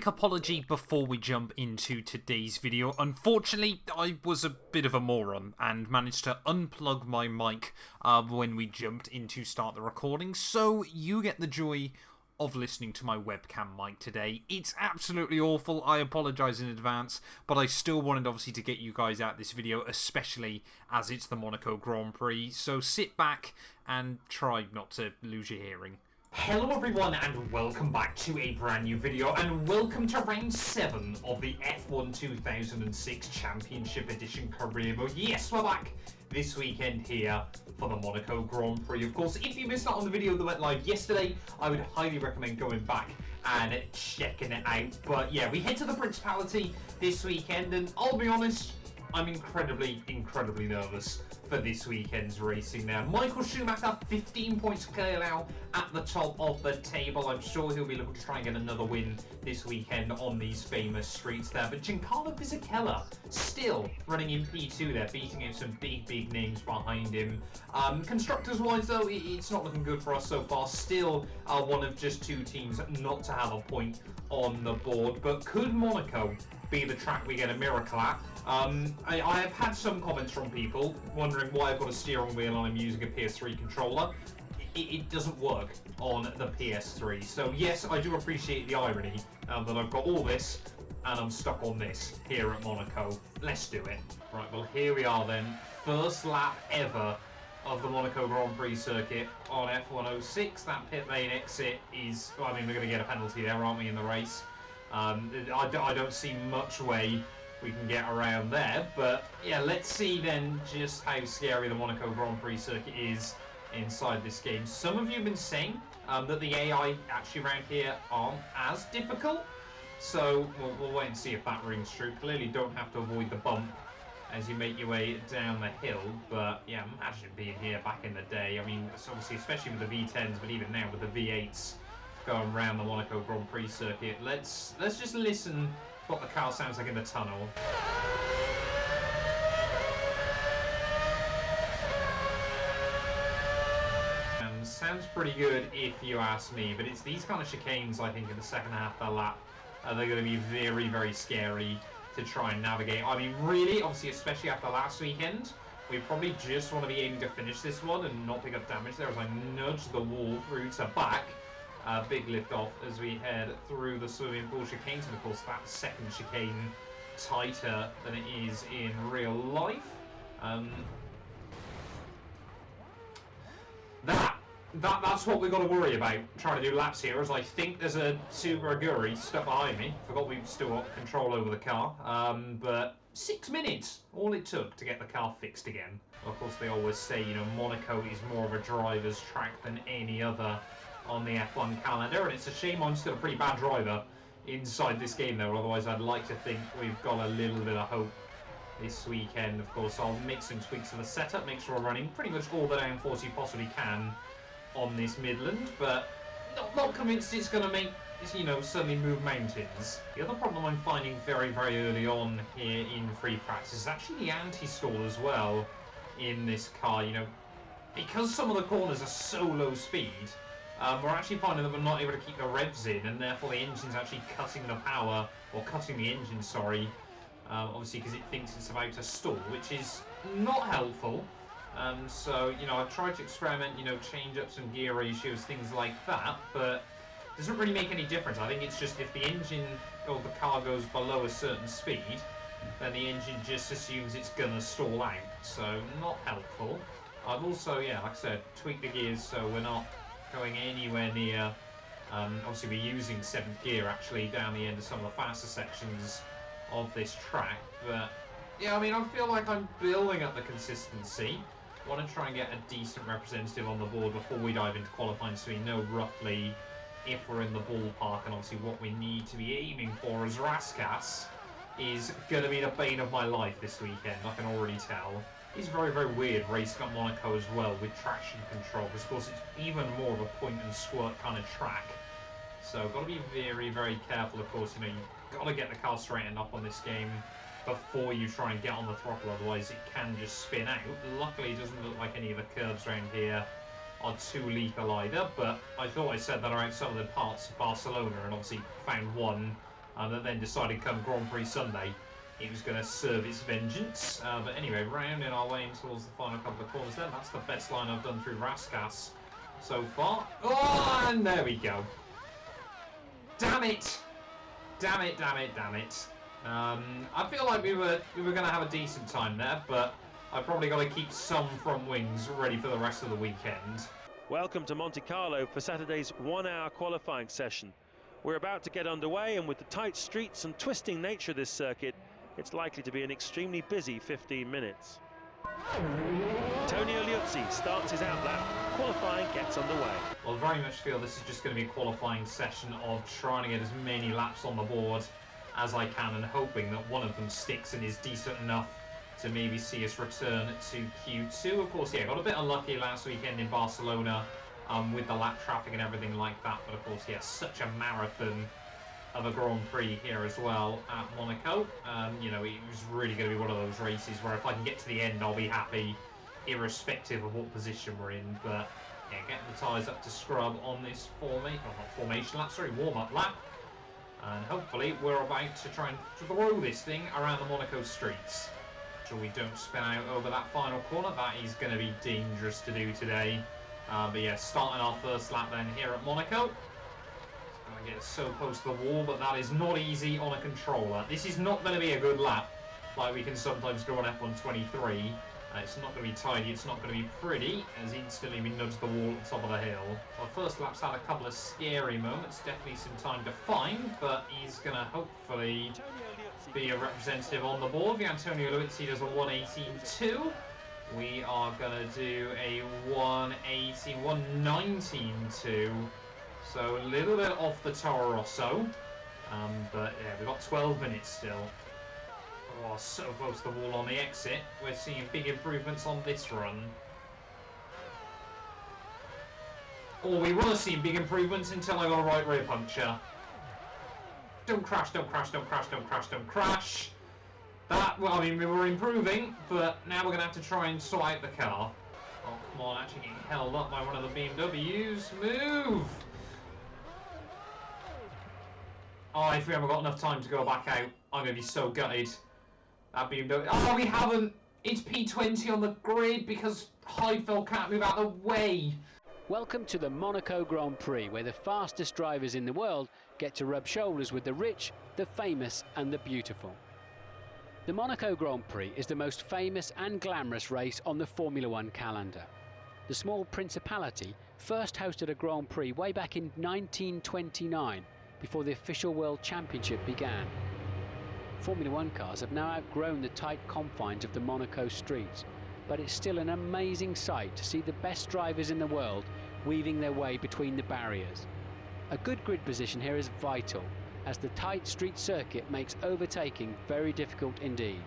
quick apology before we jump into today's video. Unfortunately, I was a bit of a moron and managed to unplug my mic when we jumped in to start the recording, so you get the joy of listening to my webcam mic today. It's absolutely awful, I apologise in advance, but I still wanted obviously to get you guys out this video, especially as it's the Monaco Grand Prix, so sit back and try not to lose your hearing. Hello everyone and welcome back to a brand new video, and welcome to round 7 of the F1 2006 Championship Edition Career Mode. Yes, we're back this weekend here for the Monaco Grand Prix. Of course, if you missed out on the video that went live yesterday, I would highly recommend going back and checking it out. But yeah, we head to the Principality this weekend, and I'll be honest, I'm incredibly nervous for this weekend's racing now. Michael Schumacher, 15 points clear now at the top of the table. I'm sure he'll be looking to try and get another win this weekend on these famous streets there. But Giancarlo Fisichella still running in P2 there, beating out some big names behind him. Constructors-wise, though, it's not looking good for us so far. Still one of just 2 teams not to have a point on the board. But could Monaco be the track we get a miracle at? I have had some comments from people wondering why I've got a steering wheel and I'm using a PS3 controller. It doesn't work on the PS3. So yes, I do appreciate the irony that I've got all this and I'm stuck on this here at Monaco. Let's do it. Right, well here we are then. First lap ever of the Monaco Grand Prix circuit on F106. That pit lane exit is, well, I mean, we're going to get a penalty there, aren't we, in the race? I don't see much way we can get around there, but yeah, let's see then just how scary the Monaco Grand Prix circuit is inside this game. Some of you have been saying that the AI actually around here aren't as difficult, so we'll wait and see if that rings true. Clearly don't have to avoid the bump as you make your way down the hill, but yeah, imagine being here back in the day. I mean, it's obviously, especially with the V10s, but even now with the V8s going around the Monaco Grand Prix circuit. Let's just listen to what the car sounds like in the tunnel. Sounds pretty good if you ask me, but it's these kind of chicanes, I think, in the second half of the lap, they're going to be very scary to try and navigate. I mean, really, obviously, especially after last weekend, we probably just want to be aiming to finish this one and not pick up damage there as I nudge the wall through to back. Big lift off as we head through the swimming pool chicanes, and of course that second chicane tighter than it is in real life. That's what we've got to worry about trying to do laps here, as I think there's a Super Aguri stuck behind me. Forgot we've still got control over the car, but 6 minutes all it took to get the car fixed again. Of course, they always say, you know, Monaco is more of a driver's track than any other on the F1 calendar, and it's a shame I'm still a pretty bad driver inside this game though, otherwise I'd like to think we've got a little bit of hope this weekend. Of course, I'll make some tweaks to the setup, make sure I'm running pretty much all the downforce you possibly can on this Midland, but not convinced it's going to make, you know, suddenly move mountains. The other problem I'm finding very early on here in free practice is actually the anti-stall as well in this car. You know, because some of the corners are so low speed, we're actually finding that we're not able to keep the revs in, and therefore the engine's actually cutting the power, or cutting the engine, sorry, obviously because it thinks it's about to stall, which is not helpful. So, you know, I've tried to experiment, you know, change up some gear ratios, things like that, but it doesn't really make any difference. I think it's just if the engine or the car goes below a certain speed, then the engine just assumes it's gonna stall out, so not helpful. I've also, yeah, like I said, tweaked the gears so we're not going anywhere near, obviously we're using 7th gear actually down the end of some of the faster sections of this track, but yeah, I mean, I feel like I'm building up the consistency. Want to try and get a decent representative on the board before we dive into qualifying, so we know roughly if we're in the ballpark, and obviously what we need to be aiming for as Raskas is going to be the bane of my life this weekend, I can already tell. It's very weird racing at Monaco as well with traction control, because of course it's even more of a point and squirt kind of track. So got to be very careful, of course. You know, you've got to get the car straightened up on this game before you try and get on the throttle, otherwise it can just spin out. Luckily it doesn't look like any of the curves around here are too lethal either, but I thought I said that around some of the parts of Barcelona, and obviously found one that then decided come Grand Prix Sunday it was going to serve its vengeance. But anyway, rounding our way in towards the final couple of corners then. That's the best line I've done through Raskas so far. Oh, and there we go. Damn it! Damn it, damn it, damn it. I feel like we were going to have a decent time there, but I've probably got to keep some front wings ready for the rest of the weekend. Welcome to Monte Carlo for Saturday's 1-hour qualifying session. We're about to get underway, and with the tight streets and twisting nature of this circuit, it's likely to be an extremely busy 15 minutes. Antonio Liuzzi starts his outlap. Qualifying gets underway. Well, I very much feel this is just going to be a qualifying session of trying to get as many laps on the board as I can and hoping that one of them sticks and is decent enough to maybe see us return to Q2. Of course, yeah, got a bit unlucky last weekend in Barcelona with the lap traffic and everything like that. But of course, yeah, such a marathon of a Grand Prix here as well at Monaco. You know, it was really going to be one of those races where if I can get to the end, I'll be happy, irrespective of what position we're in. But yeah, getting the tyres up to scrub on this formation lap, sorry, warm-up lap. And hopefully we're about to try and throw this thing around the Monaco streets. So we don't spin out over that final corner. That is going to be dangerous to do today. But yeah, starting our first lap then here at Monaco. Going to get so close to the wall, but that is not easy on a controller. This is not going to be a good lap, like we can sometimes do on F123. It's not going to be tidy, it's not going to be pretty, as instantly we nudge the wall at the top of the hill. Our first lap's had a couple of scary moments, definitely some time to find, but he's going to hopefully be a representative on the board. The Antonio Liuzzi does a 118.2. We are going to do a 119.2. So a little bit off the Toro Rosso. But yeah, we've got 12 minutes still. Oh, so close to the wall on the exit. We're seeing big improvements on this run. Or we were seeing big improvements until I got a right rear puncture. Don't crash, don't crash, don't crash, don't crash, don't crash. That, well, I mean, we were improving, but now we're going to have to try and sort out the car. Oh, come on, actually getting held up by one of the BMWs. Move! Oh, if we haven't got enough time to go back out, I'm going to be so gutted. That BMW... Oh, we haven't! It's P20 on the grid because Heidfeld can't move out of the way. Welcome to the Monaco Grand Prix, where the fastest drivers in the world get to rub shoulders with the rich, the famous and the beautiful. The Monaco Grand Prix is the most famous and glamorous race on the Formula One calendar. The small principality first hosted a Grand Prix way back in 1929, before the official World Championship began. Formula One cars have now outgrown the tight confines of the Monaco streets, but it's still an amazing sight to see the best drivers in the world weaving their way between the barriers. A good grid position here is vital, as the tight street circuit makes overtaking very difficult indeed.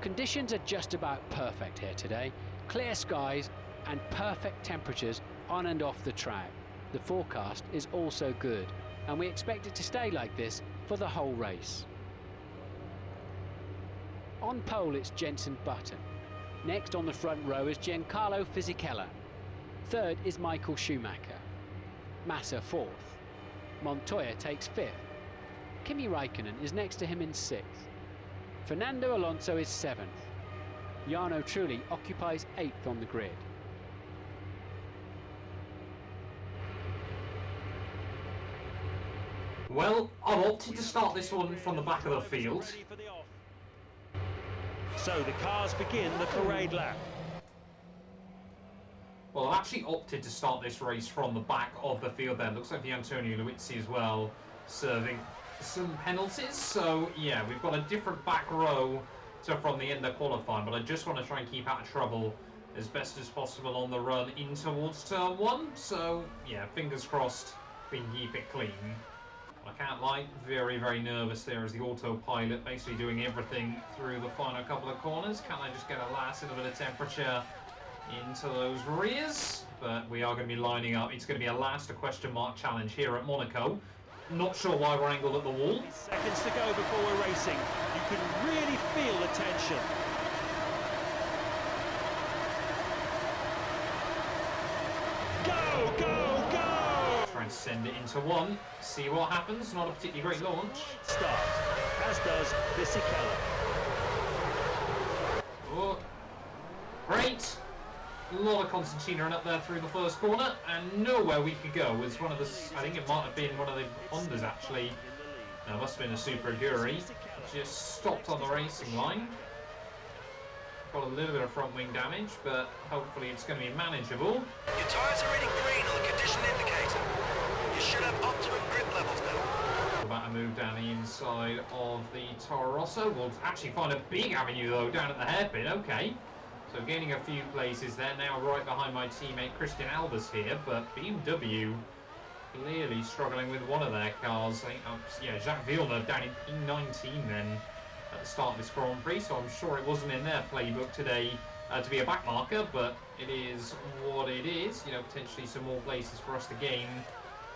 Conditions are just about perfect here today. Clear skies and perfect temperatures on and off the track. The forecast is also good, and we expect it to stay like this for the whole race. On pole it's Jenson Button. Next on the front row is Giancarlo Fisichella. Third is Michael Schumacher. Massa fourth. Montoya takes fifth. Kimi Raikkonen is next to him in sixth. Fernando Alonso is seventh. Jarno Trulli occupies eighth on the grid. Well, I've opted to start this one from the back of the field. So the cars begin the parade lap. Well, I've actually opted to start this race from the back of the field there. Looks like the Antonio Liuzzi as well serving some penalties. So, yeah, we've got a different back row to from the end of qualifying, but I just want to try and keep out of trouble as best as possible on the run in towards turn one. So, yeah, fingers crossed we can keep it clean. I can't lie, very, very nervous there as the autopilot basically doing everything through the final couple of corners. Can I just get a last little bit of temperature into those rears? But we are going to be lining up. It's going to be a last question mark challenge here at Monaco. Not sure why we're angled at the wall. Seconds to go before we're racing. You can really feel the tension. Go, go, go! Try and send it into one. See what happens. Not a particularly great launch. Start, as does Fisichella. Oh, great. A lot of concertina up there through the first corner, and nowhere we could go. It's one of the, I think it might have been one of the Hondas actually. No, it must have been a Super Aguri. Just stopped on the racing line. Got a little bit of front wing damage, but hopefully it's going to be manageable. Your tyres are reading green on the condition indicator. You should have optimum grip levels now. About to move down the inside of the Toro Rosso. We'll actually find a big avenue though down at the hairpin. Okay. So gaining a few places there, now right behind my teammate Christian Albers here, but BMW clearly struggling with one of their cars. I think, yeah, Jacques Villeneuve down in P19 then at the start of this Grand Prix, so I'm sure it wasn't in their playbook today to be a back marker, but it is what it is. You know, potentially some more places for us to gain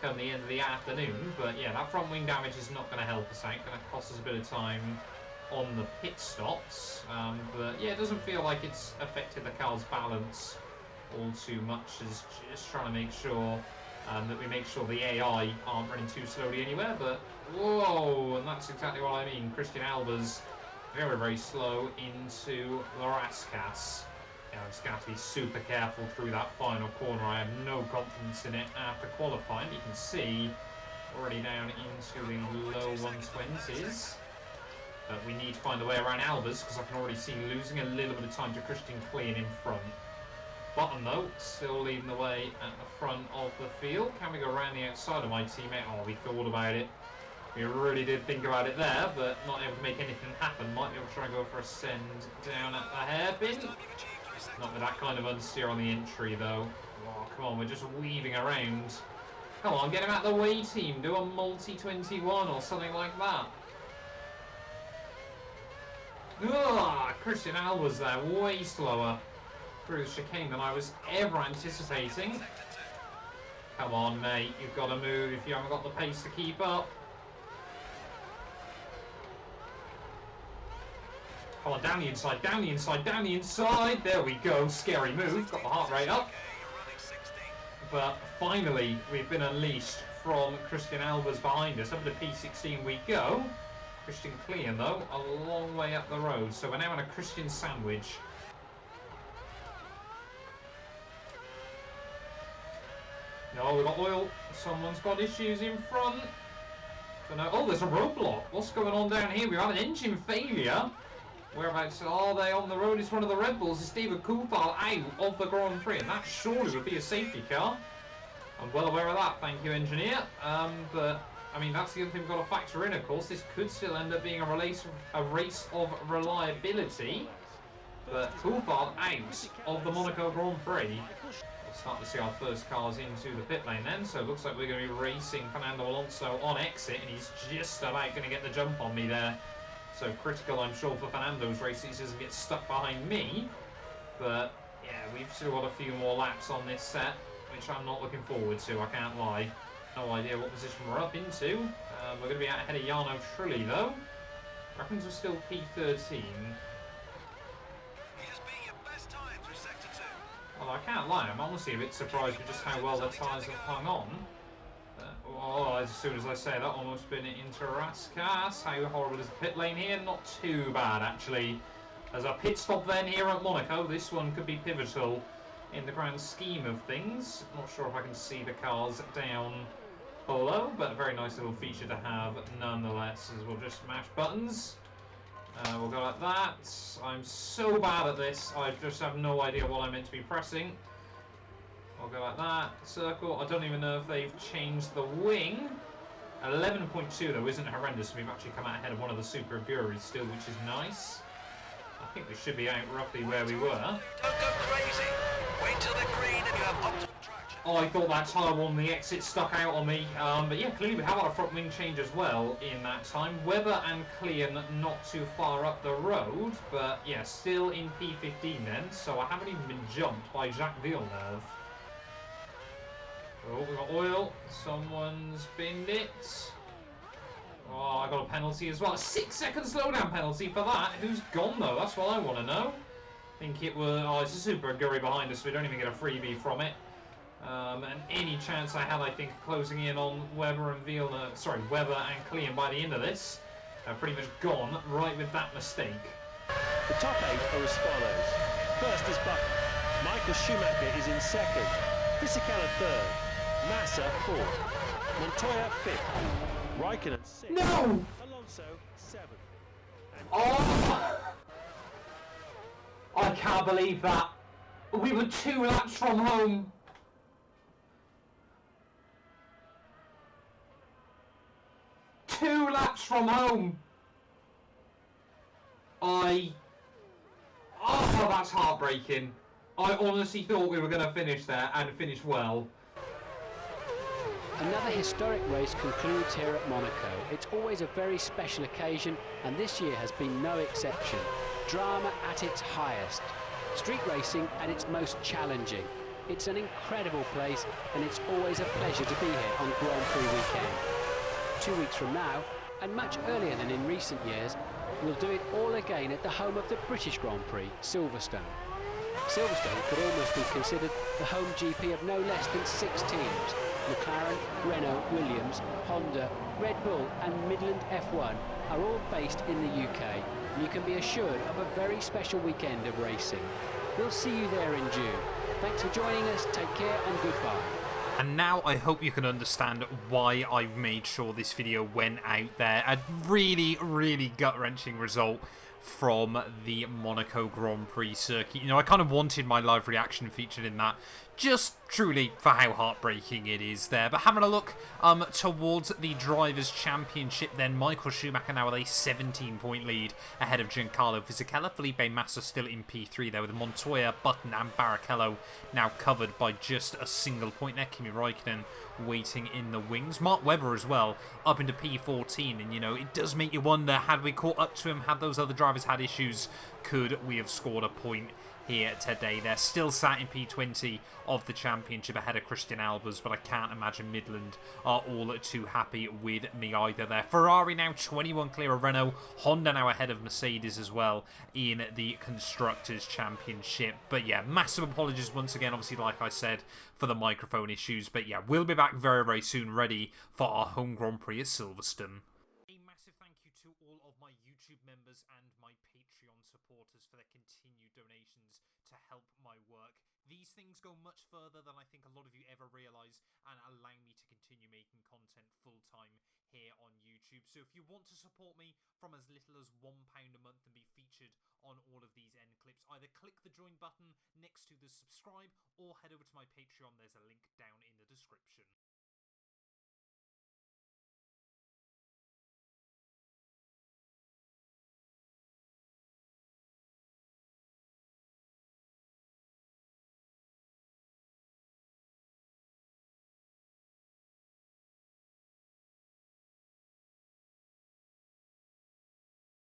come the end of the afternoon, but yeah, that front wing damage is not going to help us out, going to cost us a bit of time on the pit stops, but yeah, it doesn't feel like it's affected the car's balance all too much. It's just trying to make sure that we make sure the AI aren't running too slowly anywhere, but whoa, and that's exactly what I mean. Christian Albers very, very slow into the Rascas. Yeah, I just got to be super careful through that final corner. I have no confidence in it after qualifying. You can see already down into the low 120s. But we need to find a way around Albers, because I can already see losing a little bit of time to Christian Klein in front. Button though, still leading the way at the front of the field. Can we go around the outside of my teammate? Oh, we thought about it. We really did think about it there, but not able to make anything happen. Might be able to try and go for a send down at the hairpin. Not with that kind of unsteer on the entry though. Oh, come on, we're just weaving around. Come on, get him out of the way, team. Do a multi-21 or something like that. Ugh, Christian Albers there, way slower through the chicane than I was ever anticipating. Come on, mate, you've got to move if you haven't got the pace to keep up. Come on, down the inside, down the inside, down the inside. There we go, scary move, got the heart rate up. But finally, we've been unleashed from Christian Albers behind us. Up to P16 we go. Christian Klein though, a long way up the road, so we're now in a Christian sandwich. No, we've got oil. Someone's got issues in front. Oh, there's a roadblock. What's going on down here? We've had an engine failure. Whereabouts are they on the road? It's one of the Red Bulls. It's David Coulthard out of the Grand Prix, and that surely would be a safety car. I'm well aware of that, thank you, engineer. But I mean, that's the other thing we've got to factor in, of course. This could still end up being a race of reliability. But Coulthard out of the Monaco Grand Prix. We'll start to see our first cars into the pit lane then. So it looks like we're going to be racing Fernando Alonso on exit, and he's just about going to get the jump on me there. So critical, I'm sure, for Fernando's race. He doesn't get stuck behind me. But yeah, we've still got a few more laps on this set, which I'm not looking forward to, I can't lie. No idea what position we're up into. We're going to be out ahead of Jarno Trulli though. Reckons we're still P13. Well, I can't lie, I'm honestly a bit surprised with just how well the tyres have hung on. Oh, as soon as I say that, almost been into Rascas. How horrible is the pit lane here? Not too bad actually. As a pit stop then here at Monaco, this one could be pivotal in the grand scheme of things. Not sure if I can see the cars down below, but a very nice little feature to have nonetheless, as we'll just mash buttons. We'll go like that. I'm so bad at this, I just have no idea what I'm meant to be pressing. I'll go like that. Circle. I don't even know if they've changed the wing. 11.2 though isn't horrendous. We've actually come out ahead of one of the Super Aguris still, which is nice. I think we should be out roughly where we were. Don't go crazy. Wait till they're green and you have optimal traction. Oh, I thought that tyre on the exit stuck out on me. But yeah, clearly we have our front wing change as well in that time. Webber and Klein not too far up the road, but yeah, still in P15 then. So I haven't even been jumped by Jacques Villeneuve. Oh, we've got oil. Someone's binned it. Oh, I got a penalty as well. A 6-second slowdown penalty for that. Who's gone though? That's what I want to know. I think it was. Oh, it's a Super Aguri behind us. So we don't even get a freebie from it. And any chance I had, I think, of closing in on Webber and Clean by the end of this, pretty much gone right with that mistake. The top 8 are as follows. First is Button. Michael Schumacher is in second. Fisichella third. Massa fourth. Montoya fifth. Raikkonen sixth. No! Alonso seventh. Oh! I can't believe that. We were 2 laps from home. Two laps from home. Oh, that's heartbreaking. I honestly thought we were going to finish there and finish well. Another historic race concludes here at Monaco. It's always a very special occasion, and this year has been no exception. Drama at its highest. Street racing at its most challenging. It's an incredible place, and it's always a pleasure to be here on Grand Prix weekend. 2 weeks from now, and much earlier than in recent years, we'll do it all again at the home of the British Grand Prix, Silverstone. Silverstone could almost be considered the home GP of no less than 6 teams. McLaren, Renault, Williams, Honda, Red Bull and Midland F1 are all based in the UK, and you can be assured of a very special weekend of racing. We'll see you there in June. Thanks for joining us, take care and goodbye. And now I hope you can understand why I made sure this video went out there. A really, really gut-wrenching result from the Monaco Grand Prix circuit. You know, I kind of wanted my live reaction featured in that, just truly for how heartbreaking it is there. But having a look towards the Drivers' Championship then, Michael Schumacher now with a 17-point lead ahead of Giancarlo Fisichella. Felipe Massa still in P3 there with Montoya, Button and Barrichello now covered by just a single point there. Kimi Raikkonen waiting in the wings. Mark Webber as well up into P14, and you know, it does make you wonder, had we caught up to him, had those other drivers had issues, could we have scored a point here today? They're still sat in P20 of the championship ahead of Christian Albers, but I can't imagine Midland are all too happy with me either there. Ferrari now 21 clear of Renault, Honda now ahead of Mercedes as well in the Constructors' Championship. But yeah, massive apologies once again, obviously, like I said, for the microphone issues. But yeah, we'll be back very, very soon, ready for our home Grand Prix at Silverstone. A massive thank you to all of my YouTube members and my Patreon supporters for their continued donations to help my work. These things go much further than I think a lot of you ever realise, and allow me to continue making content full-time here on YouTube. So if you want to support me from as little as £1 a month and be featured on all of these end clips, either click the join button next to the subscribe or head over to my Patreon. There's a link down in the description.